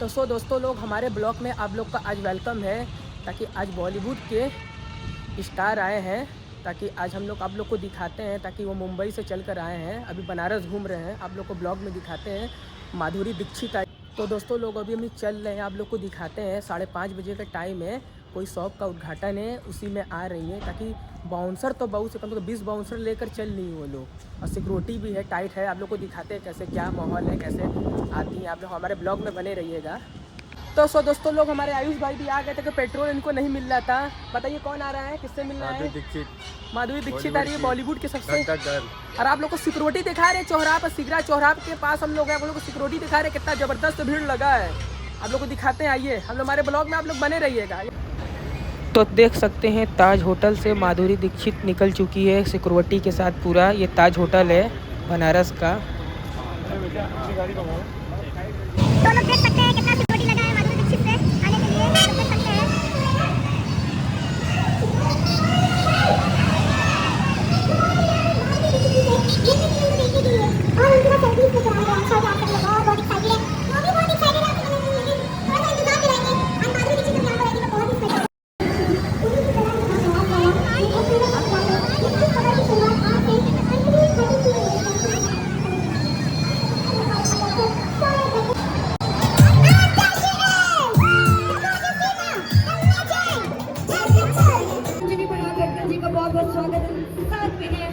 तो दोस्तों लोग, हमारे ब्लॉग में आप लोग का आज वेलकम है, ताकि आज बॉलीवुड के स्टार आए हैं, ताकि आज हम लोग आप लोग को दिखाते हैं, ताकि वो मुंबई से चल कर आए हैं, अभी बनारस घूम रहे हैं, आप लोग को ब्लॉग में दिखाते हैं। माधुरी दीक्षित आई। तो दोस्तों लोग, अभी हम चल रहे हैं, आप लोग को दिखाते हैं। 5:30 बजे का टाइम है, कोई शॉप का उद्घाटन है, उसी में आ रही हैं, ताकि बाउंसर तो बहुत से कम 20 बाउंसर लेकर चल रही हैं वो लोग, और सिक्योरिटी भी है, टाइट है। आप लोग को दिखाते हैं कैसे क्या माहौल है, कैसे आती हैं। आप लोग हमारे ब्लॉग में बने रहिएगा। तो दोस्तों लोग, हमारे आयुष भाई भी आ गए थे कि पेट्रोल इनको नहीं मिल रहा था। बताइए कौन आ रहा है, किससे मिल रहा है? माधुरी दीक्षित आ रही है, बॉलीवुड के सबसे। और आप लोग को सिक्योरिटी दिखा रहे चौराहा पर, सिगरा चौराहा के पास हम लोग हैं, आप लोग को सिक्योरिटी दिखा रहे, कितना ज़बरदस्त भीड़ लगा है। आप लोग को दिखाते हैं, आइए हम लोग हमारे ब्लॉग में, आप लोग बने रहिएगा। तो देख सकते हैं, ताज होटल से माधुरी दीक्षित निकल चुकी है सिक्योरिटी के साथ पूरा। ये ताज होटल है बनारस का। तो लोग देख सकते हैं कितना सिक्योरिटी लगा है माधुरी दीक्षित से आने के लिए, देख सकते हैं। और उनका सर्विस भी करा रहे हैं, अच्छा जा सकते हैं, बहुत एक्साइटेड है, वो भी बहुत एक्साइटेड है। थोड़ा सा इंतजार करेंगे, हम माधुरी दीक्षित को यहाँ पर आएगी तो बहुत एक्साइटेड है। बहुत स्वागत है। साथ में है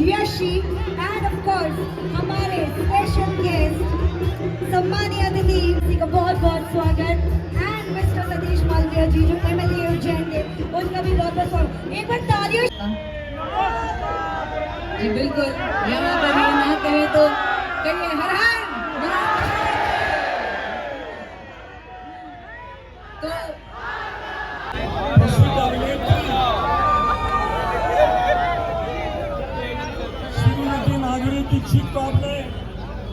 यशी एंड ऑफ कोर्स हमारे स्पेशल गेस्ट सम्मानीय अतिथि जी का बहुत स्वागत, एंड मिस्टर सतीश मालवीय जी जो MLA उज्जैन के, उनका भी बहुत स्वागत। एक बार तालियों जी। बिल्कुल, यहाँ पर ये ना कहे तो कहिए हर हर। माधुरी दीक्षित को आपने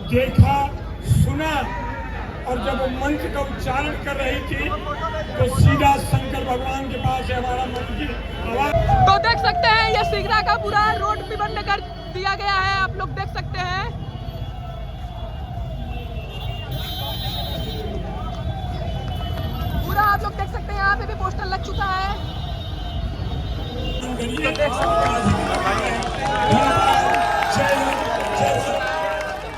देखा, सुना, और जब वो मंत्र का उच्चारण कर रही थी तो सीधा शंकर भगवान के पास है हमारा मन की आवाज। तो देख सकते हैं, ये सिगरा का पूरा रोड भी बंद कर दिया गया है, आप लोग देख सकते हैं। पूरा आप लोग देख सकते हैं, यहाँ पे भी पोस्टर लग चुका है। तो देख सकते हैं।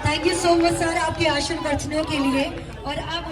Thank you so much sir, आपके आशीर्वचनों के लिए। और अब